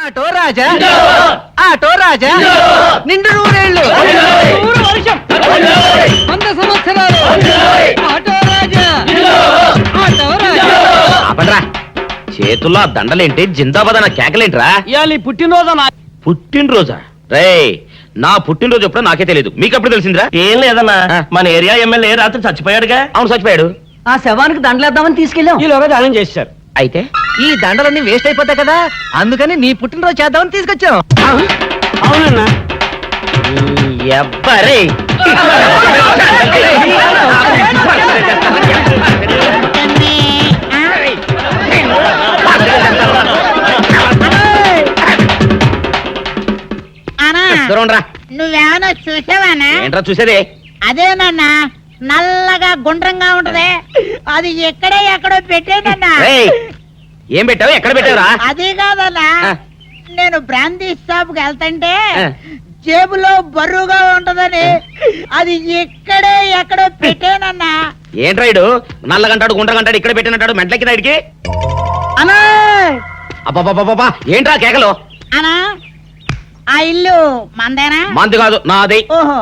Auto రాజా auto రాజా నిండు నూరేళ్ళు వర్షం 100 సంవత్సరాలు ఆటో రాజా ఆటో రాజా. ఆపండ్రా, చేతుల్లో దండలేంటి, జిందాబాద్ అన్న కేకలేంట్రా? ఇవాళ పుట్టినరోజా? పుట్టినరోజా? రే, నా పుట్టినరోజు ఎప్పుడో నాకే తెలియదు, మీకు ఎప్పుడు తెలిసిందిరా? ఏం లేదన్నా, మన ఏరియా ఎమ్మెల్యే రాత్రి చచ్చిపోయాడుగా. అవును, చచ్చిపోయాడు. ఆ శవానికి దండలేద్దామని తీసుకెళ్ళాం. ఈలోగా దానం చేశారు. అయితే ఈ దండలన్నీ వేస్ట్ అయిపోతాయి కదా, అందుకని నీ పుట్టినరోజు చేద్దామని తీసుకొచ్చాం. అవునన్నా. ఎవ్వరే నువ్వేమన్నా చూసావానా? ఏంట్రా చూసేదే? అదేనన్నా, నల్లగా గుండ్రంగా ఉంటది, అది ఎక్కడో పెట్టేనన్నా. రేయ్, ఏం పెట్టావు, ఎక్కడ పెట్టావురా? అది కాదన్నా, నేను బ్రాందీ షాప్ కి వెళ్తుంటే జేబులో బరువుగా ఉంటదని అది ఎక్కడో పెట్టేనన్నా. ఏంట్రా ఇడు నల్లగంటాడు గుండ్రగంటాడు ఇక్కడ పెట్టినట్టాడు మెంట్లకి రైడ్కి? అన్నా అబ్బాబాబాబా, ఏంట్రా కేకలు? అన్నా, ఆ ఇల్లు మందేనా? మంది కాదు, నాది. ఓహో,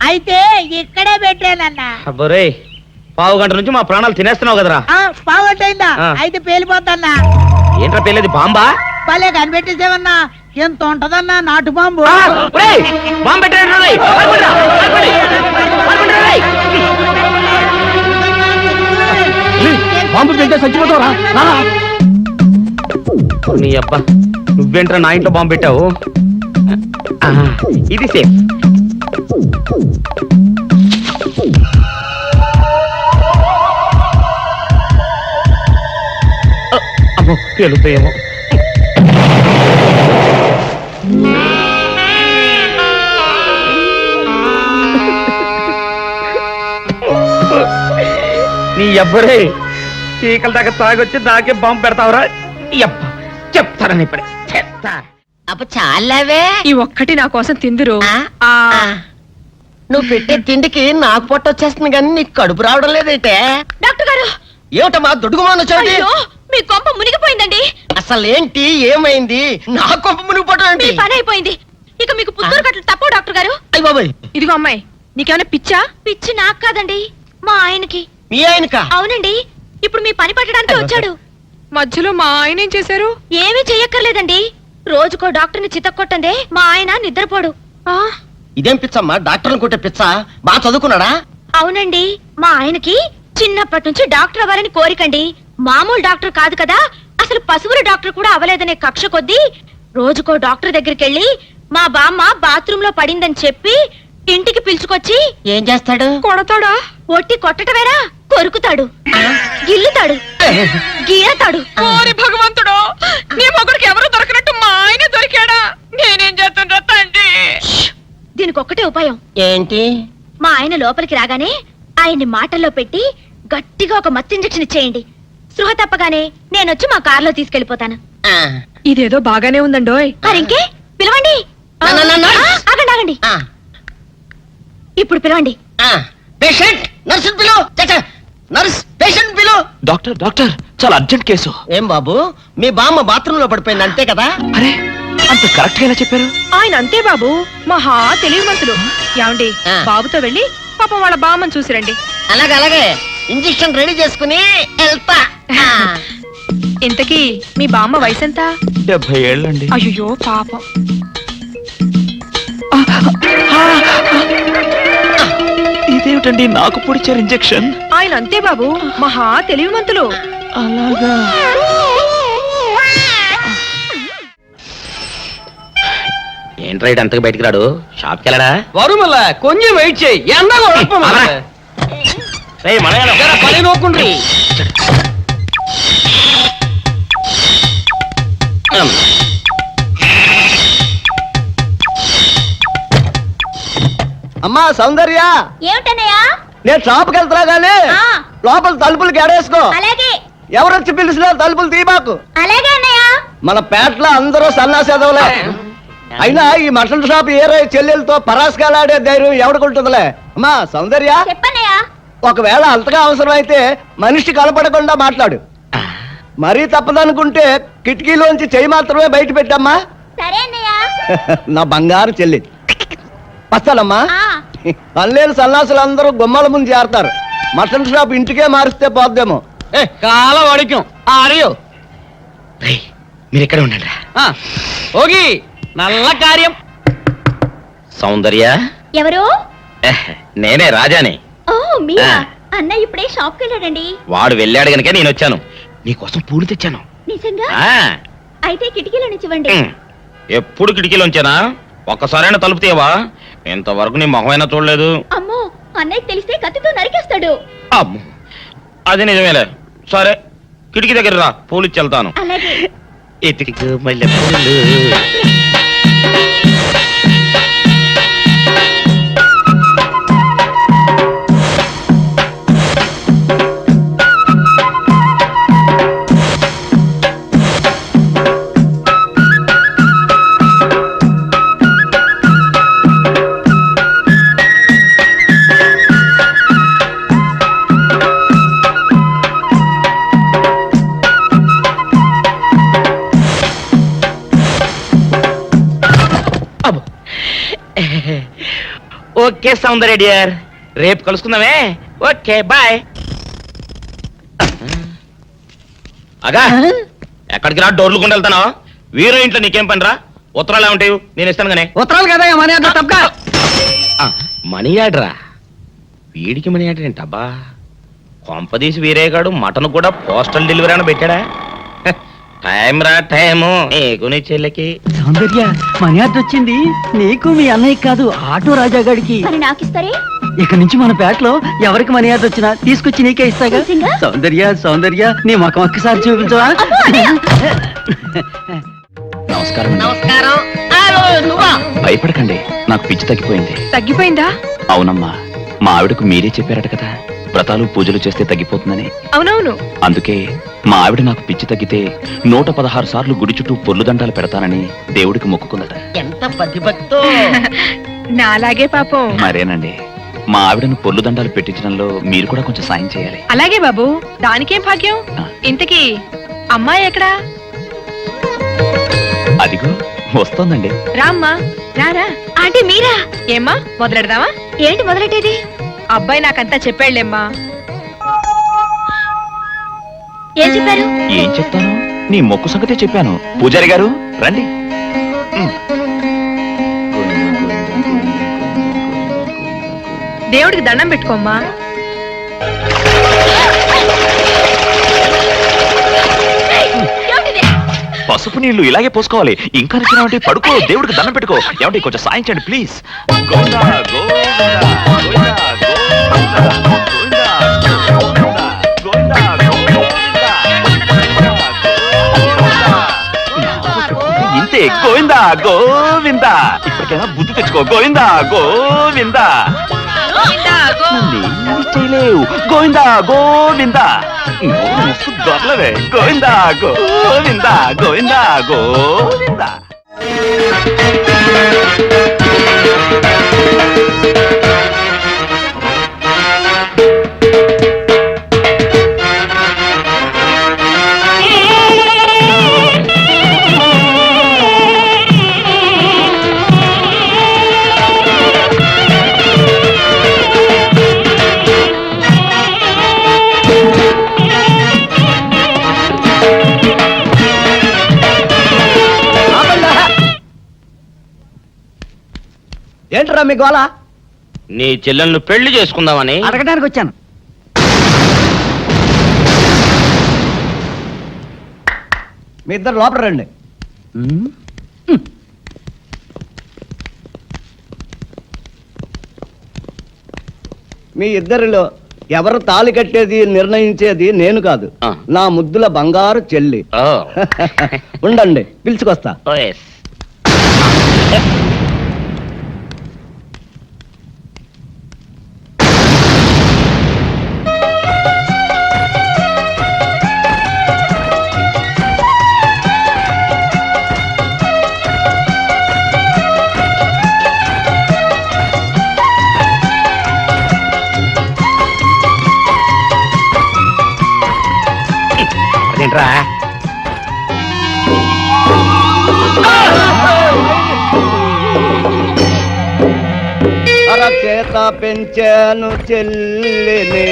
అయితే ఇక్కడే పెట్టానన్నా. అబ్బరే, పావు గంట నుంచి మా ప్రాణాలు తినేస్తున్నావు కదరా. పావుగంటైందా? అయితే పేలిపోతాన్నా. ఏంట్రా పెళ్ళేది, బాంబా? భలే కనిపెట్టేసేవన్నా, ఎంత ఉంటదన్నా నాటు బాంబు. బాంబు పెట్టాడు. బాంబు పెడితే చచ్చిపోతావరా? నీ అబ్బా, నువ్వేంట్రా నా ఇంట్లో బాంబు పెట్టావు? ఇది సేఫ్. అమ్మో, పేలుతాయేమో. నీ అబ్బరే, చీకల దాకా తాగొచ్చి నాకే బాంబు పెడతావురా? అబ్బా, చెప్తారని ఇప్పుడే చెప్తా. అప్ప చాలావే, ఈ ఒక్కటి నా కోసం తిందురు. నువ్వు పెట్టే తిండికి నాకు పొట్ట వచ్చేస్తుంది కానీ నీకు కడుపు రావడం లేదేంటే? డాక్టర్ గారు, ఏమిటమ్మా దొడుగుమాను వచ్చాడు? అయ్యో, మీ కొంప మునిగిపోయిందండి. అసలు ఏంటి, ఏమైంది? నా కొంప మునిగిపోవడం మీ ఏంటి? పని అయిపోయింది. ఇక మీకు పుత్తూరు కట్టలు తప్పవు డాక్టర్ గారు. అయ్య బాబాయ్, ఇదిగో అమ్మాయి, నీకేమైనా పిచ్చా? పిచ్చి నాకు కాదండి, మా ఆయనకి. మీ ఆయనక? అవునండి, ఇప్పుడు మీ పని పట్టడానికి వచ్చాడు. మధ్యలో మా ఆయన ఏం చేశారు? ఏమీ చెయ్యక్కర్లేదండి, రోజుకో డాక్టర్ని చితక్కొట్టందే మా ఆయన నిద్రపోడు. ఇదేం పిచ్చమ్మా, డాక్టర్ని కొట్టే పిచ్చ? బాగా చదువుకున్నాడా? అవునండి, మా ఆయనకి చిన్నప్పటి నుంచి డాక్టర్ అవ్వాలని కోరికండి. మామూలు డాక్టర్ కాదు కదా, అసలు పశువుల డాక్టర్ కూడా అవ్వలేదనే కక్ష కొద్దీ రోజుకో డాక్టర్ దగ్గరికి వెళ్ళి మా బామ్మ బాత్రూమ్ లో పడిందని చెప్పి ఇంటికి పిలుచుకొచ్చి ఏం చేస్తాడు? కొడతాడా? ఒట్టి కొట్టటమేరా, కొరుకుతాడు, గిల్లుతాడు, గీరతాడు. ఓరి భగవంతుడు, నీ మొగుడికి ఎవరు దొరకనట్టు మా ఆయన దొరికాడా? నేనేం చేస్తుండ్రా తండ్రి? దీనికి ఒక్కటే ఉపాయం. ఏంటి? మా ఆయన లోపలికి రాగానే ఆయన్ని మాటల్లో పెట్టి గట్టిగా ఒక మత్తు ఇంజెక్షన్ ఇచ్చేయండి. స్పృహ తప్పగానే నేనొచ్చి మా కారులో తీసుకెళ్లిపోతాను. ఇదేదో బాగానే ఉందండోయ్. మరింకే పిలవండి. ఆగండి ఆగండి, ఇప్పుడు పిలవండి. పేషెంట్, నర్సు పిలు. నర్స్, పేషెంట్ పిలు. డాక్టర్ డాక్టర్, చాలా అర్జెంట్ కేసు. ఏం బాబు, మీ బామ్మ బాత్రూమ్ లో పడిపోయింది అంతే కదా? అరే, అంత కరెక్ట్ గా ఎలా చెప్పారు? ఆయన అంతే బాబు, మహా తెలివిమంతులు. ఏమండి, బాబుతో వెళ్ళి పాపం వాళ్ళ బామ్మని చూసిరండి. అలాగే ఇంజెక్షన్ రెడీ చేసుకుని వెళ్తా. ఇంతకీ మీ బామ్మ వయసు ఎంత? 70 ఏళ్ళండి. అయ్యో పాపం. ఇదేమిటండి నాకు పొడిచారు ఇంజెక్షన్? ఆయన అంతే బాబు, మహా తెలివిమంతులు. అలాగా? ఏంట్రా ఇటు అంతగా బయటికి రాడు? షాప్కి వెళ్ళడా? వరుమల కొంచెం వెయిట్ చేయి, ఎండగా పని నోకుండ్రి. అమ్మా సౌందర్య, ఏమిటన్నయ్యా? నేను షాప్కి వెళ్తున్నా గానీ లోపల తలుపులు గడేసుకో. అలాగే ఎవరొచ్చి పిలిచినా తలుపులు తీబాకు. అలాగే అన్నయ్య. మన పేటలో అందరూ సన్నాసేదవులే. అయినా ఈ మటన్ షాప్ ఏరే చెల్లెలతో పరాస్కాలాడే ధైర్యం ఎవడుకుంటుందిలే. అమ్మా సౌందర్య, చెప్పన్నయ్యా. ఒకవేళ అంతగా అవసరమైతే మనిషి కనపడకుండా మాట్లాడు. మరీ తప్పదనుకుంటే కిటికీలోంచి చెయ్యి మాత్రమే బయట పెట్టమ్మా. సరే అన్నయ్య. నా బంగారు చెల్లి వస్తానమ్మా. పల్లెలు సన్నాసులు అందరూ గుమ్మల ముందు చేరతారు. మటన్ షాప్ ఇంటికే మారిస్తే పోద్దేమో. కాల వాడిక్యం ఆడియో మీరు ఇక్కడే ఉండండి. ఓగి నల్ల కార్యం. సౌందర్య, ఎవరు? నేనే రాజాని. ఓ మీరా? ఆ. అన్నయ్య ఇప్పుడే షాప్కి వెళ్ళాడండి. వాడు వెళ్ళాడు గనుక నేను వచ్చాను. నీకోసం పూలు తెచ్చాను. నిజంగా? ఆ, అయితే కిటికీలో నుంచి ఇవ్వండి. ఎప్పుడు కిటికీలోంచేనా? ఒక్కసారైనా తలుపు తీయవా? ఇంతవరకు నీ మొహమైనా చూడలేదు. అమ్మో, అన్నయ్య తెలిస్తే కత్తితో నరికేస్తాడు. అమ్మో, అది నిజమేలే. సరే, కిటికీ దగ్గర రా, పూలు ఇచ్చి వెళ్తాను. అలాగే. ఇటుకు మల్లె పూలు. ఓకే సౌందర్య డియర్, రేపు కలుసుకుందామే. Okay bye. అగా ఎక్కడికి రా, డోర్లు కొండ వెళ్తానా? వీరో ఇంట్లో నీకేం పని రా? ఉత్తరాలు ఏమంటాయి? నేను ఇస్తాను గానే. ఉత్తరాలు కదా మనీ అడ్రస్ తప్ప. మనీ ఆర్డరా? వీడికి మనీ ఆర్డర్ ఏంటబ్బా? కొంపదీసి వీరేగాడు మటన్ కూడా పోస్టల్ డెలివరీ అని పెట్టాడా? టైం రా టైము నీకు నీ చెల్లెకి. సౌందర్య మనీ ఆర్డర్ వచ్చింది. నీకు మీ అన్నయ్య కాదు, ఆటో రాజా గారికి. మరి నాకిస్తారే? ఇక నుంచి మన పేటలో ఎవరికి మనీ ఆర్డర్ వచ్చినా తీసుకొచ్చి నీకే ఇస్తాగా. నిజంగా? సౌందర్య సౌందర్య నీ ముఖం ఒక్కసారి చూపించవా? నమస్కారం. నమస్కారం. నువ్వా? భయపడకండి, నాకు పిచ్చి తగ్గిపోయింది. తగ్గిపోయిందా? అవునమ్మా, మా ఆవిడకు మీరే చెప్పారట కదా, వ్రతాలు పూజలు చేస్తే తగ్గిపోతుందని. అవునవును. అందుకే మా ఆవిడ నాకు పిచ్చి తగ్గితే 116 సార్లు గుడి చుట్టూ పొర్లు దండాలు పెడతానని దేవుడికి మొక్కుకుందట. ఎంత ప్రతిభక్తో. నాలాగే పాపం. మరేనండి, మా ఆవిడను పొర్లు దండాలు పెట్టించడంలో మీరు కూడా కొంచెం సాయం చేయాలి. అలాగే బాబు, దానికేం భాగ్యం. ఆ. ఇంతకీ అమ్మాయి ఎక్కడా? అదిగో వస్తోందండి. రామ్మా, రారా. ఆంటీ మీరా? ఏమ్మా మొదలెడదామా? ఏంటి మొదలెట్టేది? అబ్బాయి నాకంతా చెప్పాడులేమ్మా. ఏం చెప్పారు? ఏం చెప్తాను, నీ మొక్కు సంగతే చెప్పాను. పూజారి గారు రండి. దేవుడికి దండం పెట్టుకోమ్మా. పసుపు నీళ్లు ఇలాగే పోసుకోవాలి. ఇంకా నచ్చినావంటే పడుకో, దేవుడికి దండం పెట్టుకో. ఏమంటే కొంచెం సాయం చేయండి ప్లీజ్. గోవిందా, గోవిందా, గోవిందా, గోవిందా, గోవిందా, గోవిందా, గోవిందా, గోవిందా. ఇంతే, గోవిందా గోవిందా. ఇప్పటికైనా బుద్ధి తెచ్చుకో. గోవిందా గోవిందా. నన్నేమీ చేయలేవు. గోవిందా గోవిందా. మస్తు దొరలవే. గోవిందా గోవిందా, గోవిందా గోవిందా. ఏంట్రా మీ గోళ? నీ చెల్లెలను పెళ్లి చేసుకుందామని. అడగడానికి వచ్చాను. మీ ఇద్దరు లోపల రండి. మీ ఇద్దరిలో ఎవరు తాళి కట్టేది నిర్ణయించేది నేను కాదు, ఆ. నా ముద్దుల బంగారు చెల్లి. ఓ. ఉండండి, పిలుచుకొస్తా. ఓ, yes. అదేంట్రా అరచేత పెంచాను చెల్లిని,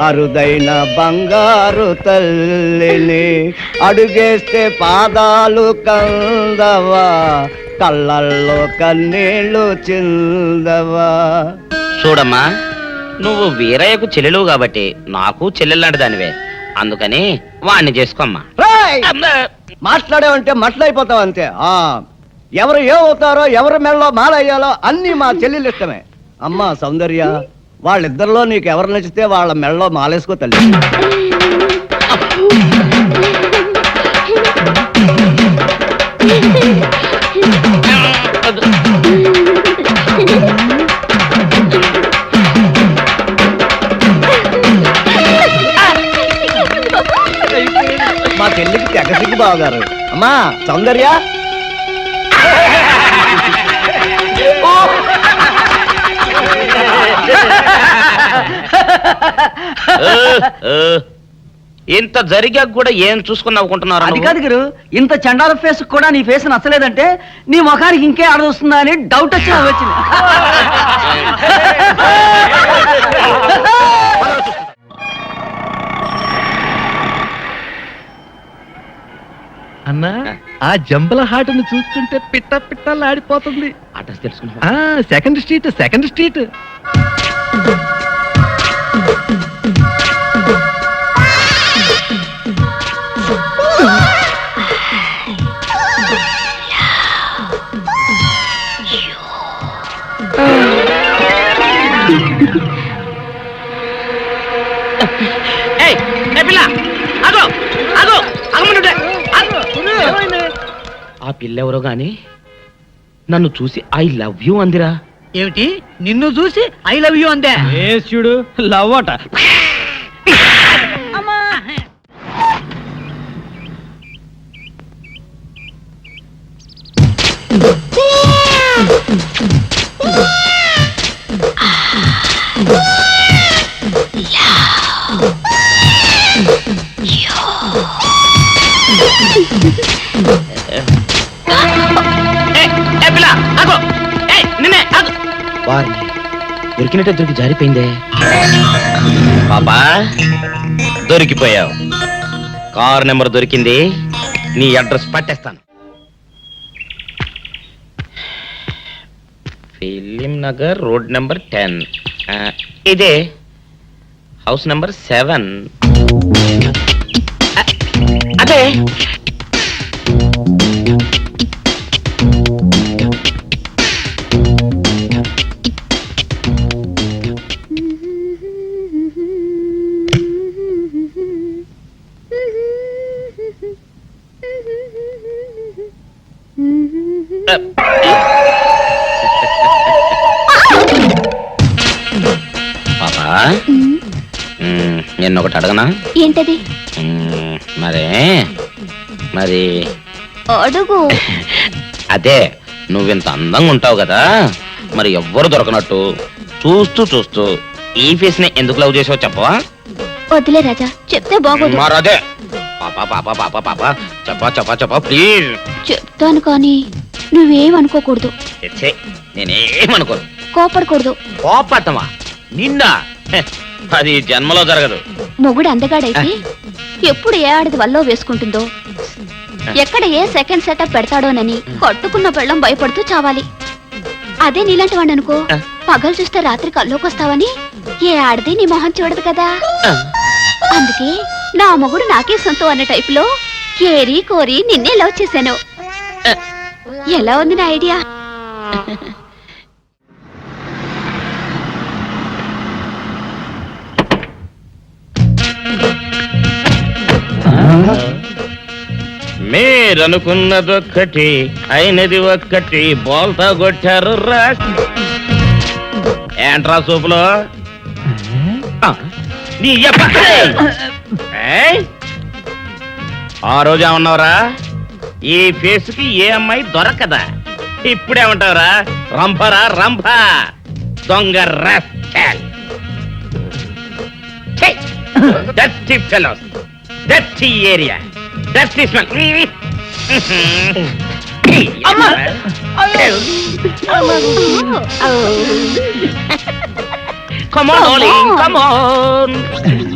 అరుదైన బంగారు తల్లిని, అడుగేస్తే పాదాలు కందవా, కళ్ళల్లో కన్నీళ్ళు చిందవా. చూడమ్మా, నువ్వు వీరయ్యకు చెల్లెలు కాబట్టి నాకు చెల్లెల్లాంటి దానివే, అందుకని వాణ్ణి చేసుకోమ్మా. రేయ్! మాట్లాడేవంటే మట్లయిపోతావు అంతే. ఎవరు ఏమవుతారో, ఎవరి మెళ్ళలో మాలయ్యాలో అన్ని మా చెల్లెలు ఇష్టమే. అమ్మా సౌందర్య, వాళ్ళిద్దరిలో నీకు ఎవరు నచ్చితే వాళ్ళ మెళ్ళలో మాలేసుకో తల్లి. మా చెల్లికి తెగసిగ్గు బావగారు. అమ్మా సౌందర్య, ఇంత జరిగాక కూడా ఏం చూసుకుని నవ్వుకుంటున్నారు? అది కాదు గురు, ఇంత చండాల ఫేస్ కూడా నీ ఫేస్ నచ్చలేదంటే నీ ముఖానికి ఇంకే ఆడదొస్తుందా అని డౌట్ వచ్చి వచ్చింది. అన్నా, ఆ జంబల హాటును చూస్తుంటే పిట్ట పిట్టలాడిపోతుంది. అడ్రస్ తెలుసుకుంటా. Second street, second street. ఆ పిల్లెవరో గాని నన్ను చూసి ఐ లవ్ యూ అందిరా. ఏమిటి, నిన్ను చూసి ఐ లవ్ యూ అందే? చూడు లవ్ అట. వారిని దొరికినట్టే దొరికి జారిపోయిందే. పాపా దొరికిపోయావు. కార్ నెంబర్ దొరికింది, నీ అడ్రస్ పట్టేస్తాను. Film Nagar, road number 10. ఇదే హౌస్ నెంబర్ 7. అదే పాపా, నిన్నొకటి అడగనా? ఏంటది? మరి అడుగు. అదే, నువ్వింత అందంగా ఉంటావు కదా, మరి ఎవ్వరు దొరకనట్టు చూస్తూ చూస్తూ ఈ ఫేస్ ని ఎందుకు లవ్ చేసావు చెప్పవా? వద్దులే రాజా, చెప్తే బాగోదు. మరదే పాపా పాపా పాపా పాపా చెప్పా చెప్పా చెప్పా ప్లీజ్. చెప్తాను కానీ నువ్వేమనుకోకూడదు. నేనేమనుకోను. కోపడకూడదు. కోపట్టమా నిన్న? అది జన్మలో జరగదు. మొగుడు అందగాడైతే ఎప్పుడు ఏ ఆడది వల్లో వేసుకుంటుందో, ఎక్కడ ఏ సెకండ్ సెటప్ పెడతాడోనని కట్టుకున్న పెళ్ళం భయపడుతూ చావాలి. అదే నీలాంటి వాడిని అనుకో, పగలు చూస్తే రాత్రి కల్లోకొస్తావని ఏ ఆడది నీ మొహం చూడదు కదా. అందుకే నా మొగుడు నాకే సొంతం అన్న టైప్ లో ఏరి కోరి నిన్నే లవ్ చేశాను. ఎలా ఉంది నా ఐడియా? మీరనుకున్నదొక్కటి అయినది ఒక్కటి, బోల్తా కొట్టారు రా. ఏంట్రా సూపులో నీ ఆ రోజు ఏమన్నావురా? ఈ ఫేస్ కి ఏ అమ్మాయి దొరకదా? ఇప్పుడేమంటావురా? రంభరా రంభ, దొంగ rascal. Dirty fellows, dirty area, dirty smell. Come on, darling, come on.